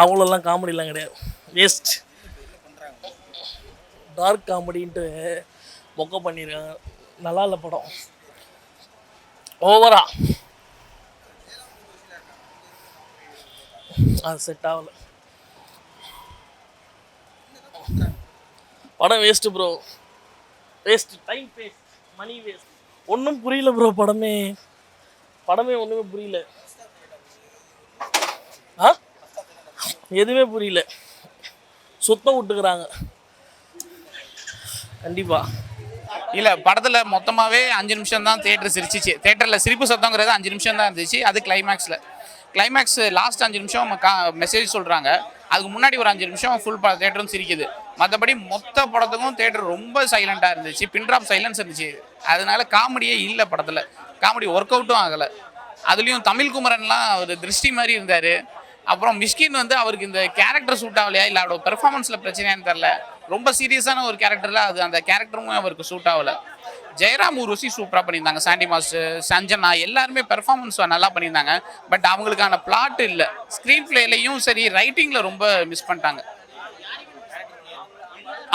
அவ்வளோலாம் காமெடிலாம் கிடையாது, waste. Dark காமெடின்ட்டு மொக்க பண்ணியிருக்காங்க, நல்லா இல்லை படம், ஓவரா அது செட் ஆகலை. படம் waste bro, waste, time waste, money waste, ஒன்றும் புரியல ப்ரோ. படமே ஒன்றுமே புரியல. ஆ எதுவுமே புரியல, சுத்தம் விட்டுக்கிறாங்க கண்டிப்பாக. இல்லை படத்தில் மொத்தமாகவே 5 நிமிஷம் தான் தேட்டர் சிரிச்சிச்சு. தேட்டரில் சிரிப்பு சத்தங்கிறது 5 நிமிஷம் தான் இருந்துச்சு. அது கிளைமேக்ஸ் லாஸ்ட் 5 நிமிஷம் மெசேஜ் சொல்கிறாங்க. அதுக்கு முன்னாடி ஒரு 5 நிமிஷம் ஃபுல் தேட்டரும் சிரிக்குது. மற்றபடி மொத்த படத்துக்கும் தேட்டர் ரொம்ப சைலண்ட்டாக இருந்துச்சு, பின்ட்ராப் சைலன்ஸ் இருந்துச்சு. அதனால காமெடியே இல்லை படத்தில், காமெடி ஒர்க் அவுட்டும் ஆகலை. அதுலேயும் தமிழ்குமரன்லாம் ஒரு திருஷ்டி மாதிரி இருந்தார். அப்புறம் மிஷ்கின் வந்து அவருக்கு இந்த கேரக்டர் சூட் ஆகலையா இல்லை அவரோட பெர்ஃபார்மன்ஸில் பிரச்சனையான்னு தெரில. ரொம்ப சீரியஸான ஒரு கேரக்டரில் அந்த கேரக்டரும் அவருக்கு சூட் ஆகலை. ஜெயராம் ஊர்வசி சூப்பராக பண்ணியிருந்தாங்க, சாண்டி மாஸ்டர், சஞ்சனா எல்லாருமே பெர்ஃபார்மன்ஸ் நல்லா பண்ணியிருந்தாங்க. பட் அவங்களுக்கான பிளாட் இல்லை, ஸ்க்ரீன் பிளேலையும் சரி ரைட்டிங்கில் ரொம்ப மிஸ் பண்ணிட்டாங்க.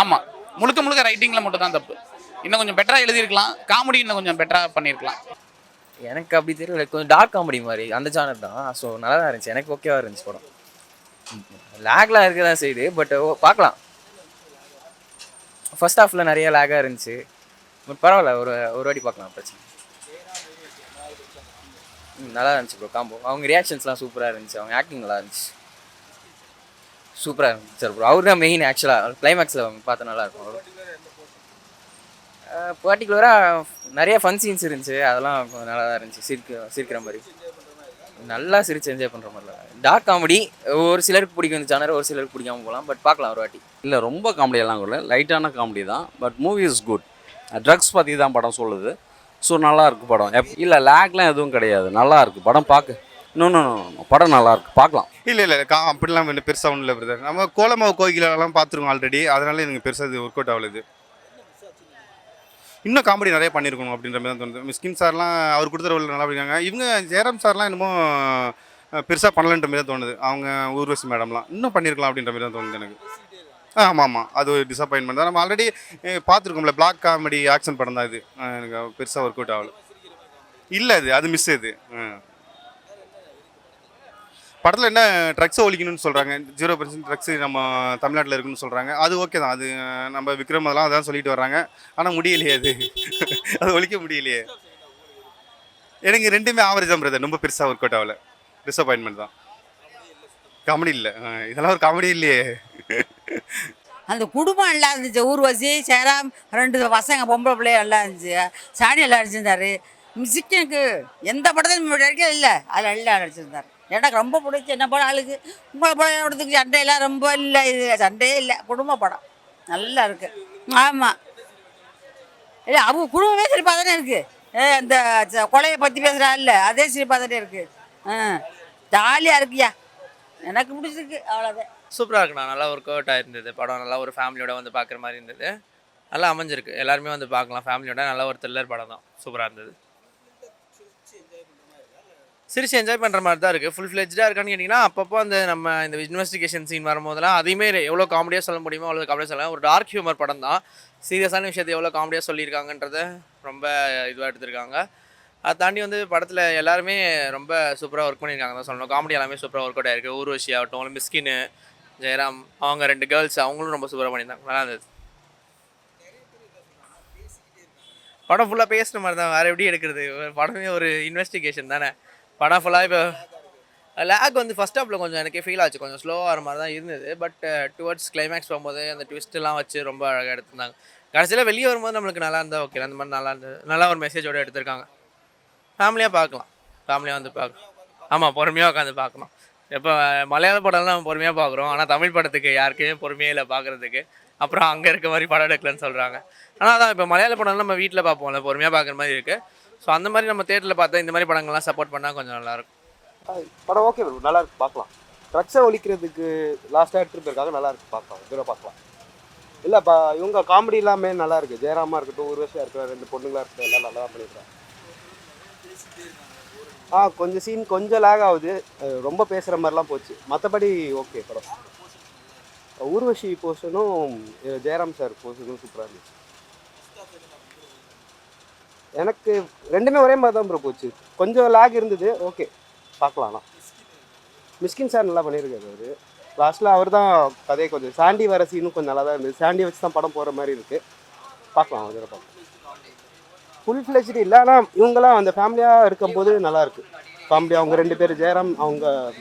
ஆமாம், முழுக்க ரைட்டிங்கில் மட்டும் தான் தப்பு. இன்னும் கொஞ்சம் பெட்டராக எழுதியிருக்கலாம், காமெடி இன்னும் கொஞ்சம் பெட்டராக பண்ணியிருக்கலாம். எனக்கு அப்படி தெரியல, கொஞ்சம் டார்க் காமெடி மாதிரி அந்த ஜானர் தான். ஸோ நல்லா தான் இருந்துச்சு, எனக்கு ஓகேவாக இருந்துச்சு படம். லேக்லாம் இருக்க தான் செய்யுது, பட் பார்க்கலாம். ஃபர்ஸ்ட் ஹாஃபில் நிறைய லேக்காக இருந்துச்சு, பட் பரவாயில்ல, ஒரு வாட்டி பார்க்கலாம், பிரச்சனை. நல்லா இருந்துச்சு ப்ரோ காம்போ. அவங்க ரியாக்ஷன்ஸ்லாம் சூப்பராக இருந்துச்சு, அவங்க ஆக்டிங் நல்லா இருந்துச்சு, சூப்பராக இருந்துச்சு சார் ப்ரோ. அவர் தான் மெயின் ஆக்சுவலாக கிளைமேக்ஸில் பார்த்தா நல்லாயிருக்கும். அவர் பர்டிகுலராக நிறைய ஃபன் சீன்ஸ் இருந்துச்சு, அதெல்லாம் நல்லா தான் இருந்துச்சு, சிரிக்கிற மாதிரி நல்லா சிரிச்சு என்ஜாய் பண்ணுற மாதிரிலாம். டார்க் காமெடி ஒரு சிலருக்கு பிடிக்கும் இந்த ஜானர், ஒரு சிலருக்கு பிடிக்காமல் போகலாம், பட் பார்க்கலாம் ஒரு வாட்டி. இல்லை ரொம்ப காமெடியெல்லாம் கூட லைட்டான காமெடி தான், but movie is good. Drugs பற்றி தான் படம் சொல்லுது. ஸோ நல்லா இருக்குது படம். இல்லை லேக்லாம் எதுவும் கிடையாது, நல்லா இருக்குது படம் பார்க்க. இன்னொன்று படம் நல்லா இருக்குது, பார்க்கலாம். இல்லை அப்படிலாம் இன்னும் பெருசாக ஒன்றும் இல்லை பிரதர். நம்ம கோலமாவு கோகிலெல்லாம் பார்த்துருக்கோம் ஆல்ரெடி, அதனால எனக்கு பெருசாக இது ஒர்க் அவுட் ஆகலை. இன்னும் காமெடி நிறைய பண்ணியிருக்கணும் அப்படின்ற மாதிரி தான் தோணுது. மிஸ்கின் சார்லாம் அவர் கொடுத்த ரோல் நல்லா பண்ணியிருக்காங்க. இவங்க ஜெயராம் சார்லாம் என்னமோ பெருசாக பண்ணலன்ற மாதிரி தான் தோணுது. அவங்க ஊர்வசி மேடம்லாம் இன்னும் பண்ணியிருக்கலாம் அப்படின்ற மாதிரி தான் தோணுது எனக்கு. ஆமாம், அது ஒரு டிசப்பாயின்மெண்ட் தான். நம்ம ஆல்ரெடி பார்த்துருக்கோம்ல, பிளாக் காமெடி ஆக்ஷன் படம் தான் இது. எனக்கு பெருசாக ஒர்க் அவுட் ஆகலை. இல்லை அது மிஸ். இது படத்தில் என்ன ட்ரக்ஸை ஒழிக்கணும்னு சொல்கிறாங்க, 0% ட்ரக்ஸு நம்ம தமிழ்நாட்டில் இருக்குன்னு சொல்கிறாங்க. அது ஓகே தான், அது நம்ம விக்ரம் அதெல்லாம் அதான் சொல்லிட்டு வர்றாங்க. ஆனால் முடியலையே, அது ஒழிக்க முடியலையே. எனக்கு ரெண்டுமே ஆவரேஜ் தான் பிரதர், ரொம்ப பெருசாக ஒர்க் அவுட் ஆகலை, டிசப்பாயின்மெண்ட் தான். காமெடி இல்லை, இதெல்லாம் ஒரு காமெடி இல்லையே. அந்த குடும்பம் நல்லா இருந்துச்சு, ஊர்வசி ஜெயராம் 2 பசங்க பொம்பளை பிள்ளைய நல்லா இருந்துச்சு, சாணி நல்லா அடிச்சிருந்தாரு. மியூசிக்கு எந்த படத்தையும் நடிக்க இல்லை, அதில் எல்லாம் அடிச்சிருந்தார். எனக்கு ரொம்ப பிடிச்சி. என்ன படம் ஆளுக்கு உங்களை படம் எடுத்துக்கு சண்டையெல்லாம் ரொம்ப இல்லை, இது சண்டையே இல்லை, குடும்ப படம் நல்லா இருக்குது. ஆமாம், இல்லை அவங்க குடும்பமே சிரிப்பாக தானே இருக்குது. இந்த கொலையை பற்றி பேசுகிறா இல்லை, அதே சிரிப்பாக தானே இருக்குது. ஜாலியாக இருக்குயா, எனக்கு பிடிச்சிருக்கு, அவ்வளோதான். சூப்பராக இருக்குண்ணா, நல்லா ஒர்க் அவுட் ஆகிருந்தது படம். நல்லா ஒரு ஃபேமிலியோட வந்து பார்க்குற மாதிரி இருந்தது, நல்லா அமைஞ்சிருக்கு. எல்லாருமே வந்து பார்க்கலாம் ஃபேமிலியோட. நல்லா ஒரு த்ரில்லர் படம் தான், சூப்பராக இருந்தது. சிரிச்சு என்ஜாய் பண்ணுற மாதிரி தான் இருக்குது. ஃபுல் ஃப்ளெஜ்டாக இருக்கான்னு கேட்டிங்கன்னா, அப்பப்போ அந்த நம்ம இந்த இன்வெஸ்டிகேஷன் சீன் வரும்போதெல்லாம் அதையுமே எவ்வளோ காமெடியாக சொல்ல முடியுமோ அவ்வளோ காமெடியாக சொல்லலாம். ஒரு டார்க் ஹியூமர் படம் தான், சீரியஸான விஷயத்தை எவ்வளோ காமெடியாக சொல்லியிருக்காங்கன்றத ரொம்ப இதுவாக எடுத்திருக்காங்க. அதை தாண்டி வந்து படத்தில் எல்லாருமே ரொம்ப சூப்பராக ஒர்க் பண்ணியிருக்காங்க தான் சொல்லணும். காமெடி எல்லாமே சூப்பராக ஒர்க் அவுட் ஆகிருக்கு. ஊர்வசி ஆகட்டும், மிஸ்கின், ஜெயராம், அவங்க 2 கேர்ள்ஸ் அவங்களும் ரொம்ப சூப்பராக பண்ணியிருந்தாங்க, நல்லா இருந்தது. படம் ஃபுல்லாக பேசுகிற மாதிரி தான், வேறு எப்படி எடுக்கிறது? படமே ஒரு இன்வெஸ்டிகேஷன் தானே. படம் ஃபுல்லாக இப்போ லேக் வந்து ஃபஸ்ட் ஹாஃபில் கொஞ்சம் எனக்கே ஃபீல் ஆச்சு, கொஞ்சம் ஸ்லோவாக வர மாதிரி தான் இருந்தது. பட் டுவர்ட்ஸ் கிளைமேக்ஸ் போகும்போது அந்த ட்விஸ்ட்லாம் வச்சு ரொம்ப அழகாக எடுத்திருந்தாங்க. கடைசியில் வெளியே வரும்போது நம்மளுக்கு நல்லா இருந்தால் ஓகே, அந்த மாதிரி நல்லா இருந்தது. நல்லா ஒரு மெசேஜோடு எடுத்திருக்காங்க. ஃபேமிலியாக பார்க்கலாம், ஃபேமிலியாக வந்து பார்க்கலாம். ஆமாம், பொறுமையாக உட்காந்து பார்க்கலாம். இப்போ மலையாள படம்லாம் நம்ம பொறுமையாக பார்க்குறோம், ஆனால் தமிழ் படத்துக்கு யாருக்குமே பொறுமையே இல்லை பார்க்குறதுக்கு. அப்புறம் அங்கே இருக்க மாதிரி படம் எடுக்கலன்னு சொல்கிறாங்க. ஆனால் அதான் இப்போ மலையாள படம்லாம் நம்ம வீட்டில் பார்ப்போம்ல, பொறுமையாக பார்க்குற மாதிரி இருக்குது. ஸோ அந்த மாதிரி நம்ம தேட்டரில் பார்த்தா இந்த மாதிரி படங்கள்லாம் சப்போர்ட் பண்ணால் கொஞ்சம் நல்லாயிருக்கும். படம் ஓகே, நல்லா இருக்கு, பார்க்கலாம். ட்ரக்ஸை ஒழிக்கிறதுக்கு லாஸ்ட்டாக எடுத்துகிட்டு போயிருக்காங்க, நல்லா இருக்கு, பார்க்கலாம், தூரம் பார்க்கலாம். இல்லைப்பா, இவங்க காமெடி எல்லாமே நல்லா இருக்குது. ஜெயராமா இருக்கட்டும், ஊர்வசியாக இருக்கிற 2 பொண்ணுங்களாக இருக்கட்டும், எல்லாம் நல்லா தான் பண்ணியிருக்காங்க. கொஞ்சம் சீன் கொஞ்சம் லேக் ஆகுது, ரொம்ப பேசுகிற மாதிரிலாம் போச்சு. மற்றபடி ஓகே படம். ஊர்வஷி போர்ஷனும் ஜெயராம் சார் போர்ஷனும் சூப்பராக இருந்துச்சு. எனக்கு ரெண்டுமே ஒரே மாதிரி தான் ப்ரோ போச்சு. கொஞ்சம் லேக் இருந்தது, ஓகே பார்க்கலாம். ஆனால் மிஸ்கின் சார் நல்லா பண்ணியிருக்காரு. அவர் லாஸ்ட்டில் அவர் தான் கதையை கொஞ்சம் சாண்டி வர சீனும் கொஞ்சம் நல்லா தான் இருந்தது. சாண்டி வச்சு தான் படம் போகிற மாதிரி இருக்குது. பார்க்கலாம் அதில் பார்க்கலாம். ஃபுல் ஃப்ளெஜ்டு இல்லை, ஆனால் இவங்கெல்லாம் அந்த ஃபேமிலியாக இருக்கும்போது நல்லாயிருக்கு. ஃபேமிலி அவங்க 2 பேர் ஜெயராம் அவங்க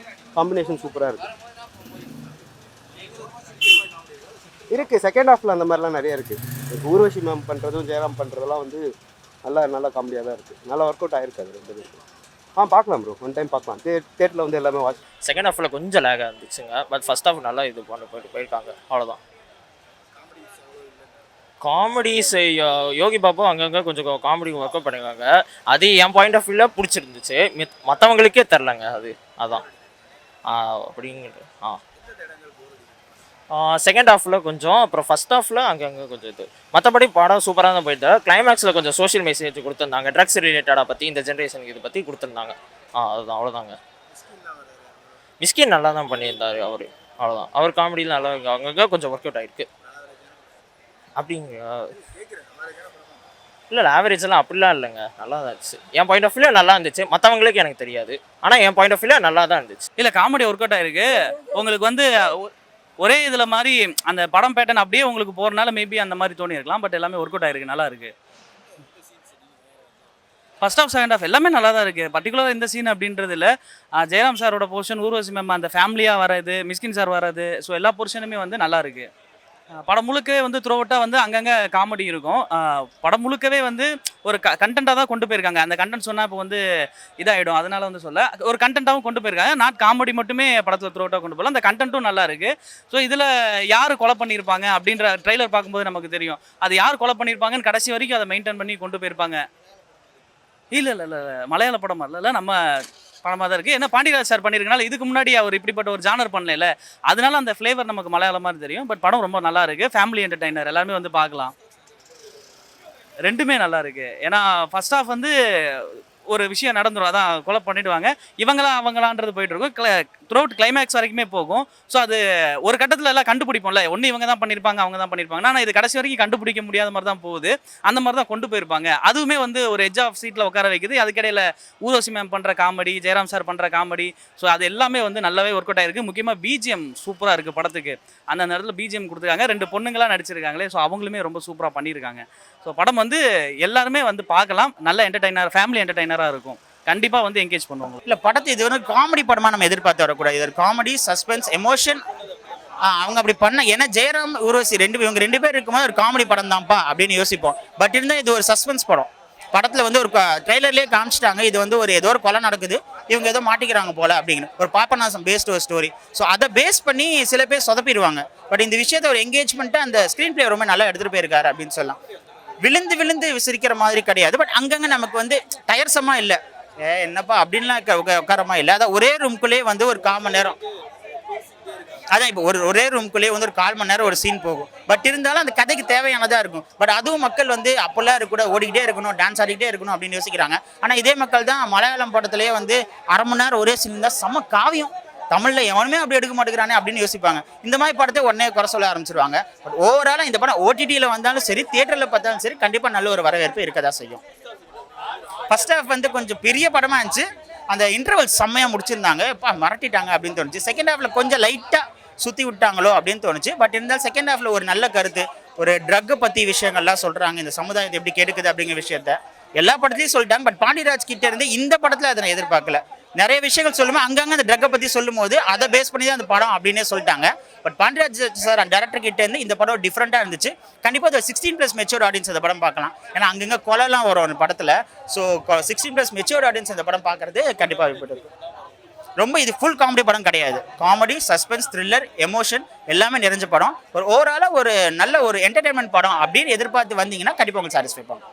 காம்பினேஷன் சூப்பராக இருக்குது. செகண்ட் ஹாஃபில் அந்த மாதிரிலாம் நிறைய இருக்குது. ஊர்வஷி மேம் பண்ணுறதும் ஜெயராம் பண்ணுறதெல்லாம் வந்து நல்ல காமெடியாக தான் இருக்குது. நல்லா ஒர்க் அவுட் ஆகிருக்கு அது 2 பேருக்கு. பார்க்கலாம் ப்ரோ, ஒன் டைம் பார்க்கலாம். தேட்டரில் வந்து எல்லாமே வாட்ச். செகண்ட் ஹாஃபில் கொஞ்சம் லேகாக இருந்துச்சுங்க. பட் ஃபர்ஸ்ட் ஹாஃப் நல்லா இது போயிருக்காங்க. அவ்வளோதான். காமெடிஸ் யோகி பாபு அங்கங்கே கொஞ்சம் காமெடி ஒர்க் அவுட் பண்ணியிருக்காங்க. அது என் பாயிண்ட் ஆஃப் வியூவில் பிடிச்சிருந்துச்சு. மற்றவங்களுக்கே தெரிலங்க அது. அதான் அப்படிங்கிட்டு செகண்ட் ஹாஃபில் கொஞ்சம், அப்புறம் ஃபஸ்ட் ஹாஃபில் அங்கங்கே கொஞ்சம் இது. மற்றபடி படம் சூப்பராக தான் போயிட்டு, கிளைமேக்ஸில் கொஞ்சம் சோஷியல் மெசேஜ் கொடுத்துருந்தாங்க. ட்ரக்ஸ் ரிலேட்டடாக பற்றி, இந்த ஜென்ரேஷனுக்கு இதை பற்றி கொடுத்துருந்தாங்க. அதுதான், அவ்வளோதாங்க. மிஸ்கின் நல்லா தான் பண்ணியிருந்தார் அவர். அவ்வளோதான். அவர் காமெடியில் நல்லா அங்கங்கே கொஞ்சம் ஒர்க் அவுட் ஆகிருக்கு. அப்படிங்க இல்லை, ஆவரேஜெல்லாம் அப்படிலாம் இல்லைங்க. நல்லா தான் இருந்துச்சு. என் பாயிண்ட் ஆஃப் வியூவில் நல்லா இருந்துச்சு. மற்றவங்களுக்கு எனக்கு தெரியாது, ஆனால் என் பாயிண்ட் ஆஃப் வியூவில் நல்லா தான் இருந்துச்சு. இல்லை, காமெடி ஒர்க் அவுட் ஆகிருக்கு. உங்களுக்கு வந்து ஒரே இதில் மாதிரி அந்த படம் பேட்டர்ன் அப்படியே உங்களுக்கு போகிறனால மேபி அந்த மாதிரி தோணி இருக்கலாம். பட் எல்லாமே ஒர்க் அவுட் ஆகிருக்கு, நல்லா இருக்குது. ஃபர்ஸ்ட் ஆஃப் செகண்ட் ஆஃப் எல்லாமே நல்லா தான் இருக்குது. பர்டிகுலராக இந்த சீன் அப்படின்றது இல்லை. ஜெயராம் சாரோட போர்ஷன், ஊர்வசி மேம் அந்த ஃபேமிலியாக வர்றது, மிஸ்கின் சார் வர்றது, ஸோ எல்லா போர்ஷனுமே வந்து நல்லா இருக்குது. படம் முழுக்கவே வந்து த்ரோஅவுட்டாக வந்து அங்கங்கே காமெடி இருக்கும். படம் முழுக்கவே வந்து ஒரு கண்டென்ட்டாக தான் கொண்டு போயிருக்காங்க. அந்த கண்டென்ட் சொன்னால் இப்போ வந்து இதாகிடும், அதனால வந்து சொல்ல ஒரு கண்டென்ட்டாகவும் கொண்டு போயிருக்காங்க. நாட் காமெடி மட்டுமே படத்தில் த்ரோஅவுட்டாக கொண்டு போகலாம். அந்த கண்டென்ட்டும் நல்லா இருக்குது. ஸோ இதில் யார் கொலை பண்ணியிருப்பாங்க அப்படின்ற ட்ரெய்லர் பார்க்கும்போது நமக்கு தெரியும். அது யார் கொலை பண்ணியிருப்பாங்கன்னு கடைசி வரைக்கும் அதை மெயின்டைன் பண்ணி கொண்டு போயிருப்பாங்க. இல்லை இல்லை இல்லை மலையாள படம் இல்லை, நம்ம படமாக தான் இருக்குது. ஏன்னா பாண்டியராஜ் சார் பண்ணியிருக்கனால இதுக்கு முன்னாடி அவர் இப்படிப்பட்ட ஒரு ஜானர் பண்ணல, அதனால அந்த ஃப்ளேவர் நமக்கு மலையாளம் மாதிரி தெரியும். பட் படம் ரொம்ப நல்லா இருக்குது. ஃபேமிலி என்டர்டைனர், எல்லாருமே வந்து பார்க்கலாம். ரெண்டுமே நல்லா இருக்குது. ஏன்னா ஃபர்ஸ்ட் ஆஃப் வந்து ஒரு விஷயம் நடந்துடும், அதான் கொலை பண்ணிவிடுவாங்க, அவங்களான்றது போயிட்டுருக்கும். த்ரூஅவுட் கிளைமேக்ஸ் வரைக்குமே போகும். ஸோ அது ஒரு கட்டத்தில் எல்லாம் கண்டுபிடிப்போம்ல, ஒன்று இவங்க தான் பண்ணியிருப்பாங்க, அவங்க தான் பண்ணியிருப்பாங்க. ஆனால் இது கடைசி வரைக்கும் கண்டுபிடிக்க முடியாத மாதிரி தான் போகுது. அந்த மாதிரி தான் கொண்டு போயிருப்பாங்க. அதுவுமே வந்து ஒரு எட்ஜ் ஆஃப் சீட்டில் உட்கார வைக்குது. அதுக்கிடையில் ஊர்வசி மேம் பண்ணுற காமெடி, ஜெயராம் சார் பண்ணுற காமெடி, ஸோ அது எல்லாமே வந்து நல்லாவே ஒர்க் அவுட் ஆகிருக்கு. முக்கியமாக பிஜிஎம் சூப்பராக இருக்குது படத்துக்கு. அந்த நேரத்தில் பிஜிஎம் கொடுத்துருக்காங்க. 2 பொண்ணுங்களாம் நடிச்சிருக்காங்களே, ஸோ அவங்களுமே ரொம்ப சூப்பராக பண்ணியிருக்காங்க. ஸோ படம் வந்து எல்லாருமே வந்து பார்க்கலாம். நல்ல என்டர்டைனர், ஃபேமிலி என்டர்டைனராக இருக்கும். கண்டிப்பாக வந்து என்கேஜ் பண்ணுவாங்க. இல்லை, படத்தை இது வந்து காமெடி படமாக நம்ம எதிர்பார்த்து வரக்கூடாது. இது காமெடி, சஸ்பென்ஸ், எமோஷன் அவங்க அப்படி பண்ண. ஏன்னா ஜெயராம் ஊர்வசி இவங்க 2 பேர் இருக்கும்போது ஒரு காமெடி படம் தான்ப்பா அப்படின்னு யோசிப்போம். பட் இருந்தால் இது ஒரு சஸ்பென்ஸ் படம். படத்தில் வந்து ஒரு ட்ரெய்லர்லேயே காமிச்சிட்டாங்க, இது வந்து ஒரு ஏதோ ஒரு கொலை நடக்குது, இவங்க ஏதோ மாட்டிக்கிறாங்க போல அப்படின்னு ஒரு பாப்பநாசம் பேஸ்டு ஒரு ஸ்டோரி. ஸோ அதை பேஸ் பண்ணி சில பேர் சொதப்பிடுவாங்க. பட் இந்த விஷயத்தை ஒரு என்கேஜ்மெண்ட்டாக அந்த ஸ்க்ரீன் பிளே ரொம்ப நல்லா எடுத்துகிட்டு போயிருக்காரு அப்படின்னு சொல்லலாம். விழுந்து விசிரிக்கிற மாதிரி கிடையாது. பட் அங்கங்கே நமக்கு வந்து டயர்சமாக இல்லை, என்னப்பா அப்படின்லாம் உட்காரமா இல்லை. அதான் ஒரே ரூம்குள்ளேயே வந்து ஒரு 1/4 மணி நேரம், அதான் இப்போ ஒரே ரூம்குள்ளேயே வந்து ஒரு 1/4 மணி நேரம் ஒரு சீன் போகும். பட் இருந்தாலும் அந்த கதைக்கு தேவையானதாக இருக்கும். பட் அதுவும் மக்கள் வந்து அப்போல்லாம் கூட ஓடிக்கிட்டே இருக்கணும், டான்ஸ் ஆடிக்கிட்டே இருக்கணும் அப்படின்னு யோசிக்கிறாங்க. ஆனால் இதே மக்கள் தான் மலையாளம் படத்துலேயே வந்து 1/2 மணி நேரம் ஒரே சீன் தான் செம்ம காவியம், தமிழில் எவனுமே அப்படி எடுக்க மாட்டேங்கிறானே அப்படின்னு யோசிப்பாங்க. இந்த மாதிரி படத்தை உடனே குறை சொல்ல ஆரம்பிச்சிருவாங்க. பட் ஓவராலாக இந்த படம் ஓடிடியில் வந்தாலும் சரி, தியேட்டரில் பார்த்தாலும் சரி, கண்டிப்பாக நல்ல ஒரு வரவேற்பு இருக்கதான் செய்யும். ஃபர்ஸ்ட் ஹாஃப் வந்து கொஞ்சம் பெரிய படமாக இருந்துச்சு. அந்த இன்டர்வல் செம்மையாக முடிச்சிருந்தாங்க, மறட்டிட்டாங்க அப்படின்னு தோணுச்சு. செகண்ட் ஹாஃபில் கொஞ்சம் லைட்டாக சுற்றி விட்டாங்களோ அப்படின்னு தோணுச்சு. பட் இருந்தாலும் செகண்ட் ஹாஃபில் ஒரு நல்ல கருத்து, ஒரு ட்ரக்கை பற்றி விஷயங்கள்லாம் சொல்கிறாங்க, இந்த சமுதாயத்தை எப்படி கெடுக்குது அப்படிங்கிற விஷயத்த எல்லா படத்துலையும் சொல்லிட்டாங்க. பட் பாண்டியராஜ் கிட்டே இருந்து இந்த படத்தில் அதை நான் எதிர்பார்க்கல. நிறைய விஷயங்கள் சொல்லும்போது அங்கங்கே அந்த ட்ரக்கை பற்றி சொல்லும் போது அதை பேஸ் பண்ணி தான் அந்த படம் அப்படின்னே சொல்லிட்டாங்க. பட் பாண்டியராஜ் சார் அந்த டேரக்டர் கிட்டே இருந்து இந்த படம் டிஃப்ரெண்ட்டாக இருந்துச்சு. கண்டிப்பாக அது 16+ மெச்சூர் ஆடியன்ஸ் அந்த படம் பார்க்கலாம். ஏன்னா அங்கங்கே கொலைலாம் வரும் அந்த படத்தில். ஸோ 16+ மெச்சூர் ஆடியன்ஸ் அந்த படம் பார்க்குறது கண்டிப்பாக விருப்பப்பட்டு. ரொம்ப இது ஃபுல் காமெடி படம் கிடையாது. காமெடி, சஸ்பென்ஸ், த்ரில்லர், எமோஷன் எல்லாமே நிறைஞ்ச படம். ஒரு ஓவராலாக ஒரு நல்ல ஒரு என்டர்டைன்மெண்ட் படம் அப்படின்னு எதிர்பார்த்து வந்தீங்கன்னா கண்டிப்பாக உங்களுக்கு சாட்டிஸ்ஃபை பண்ணும்.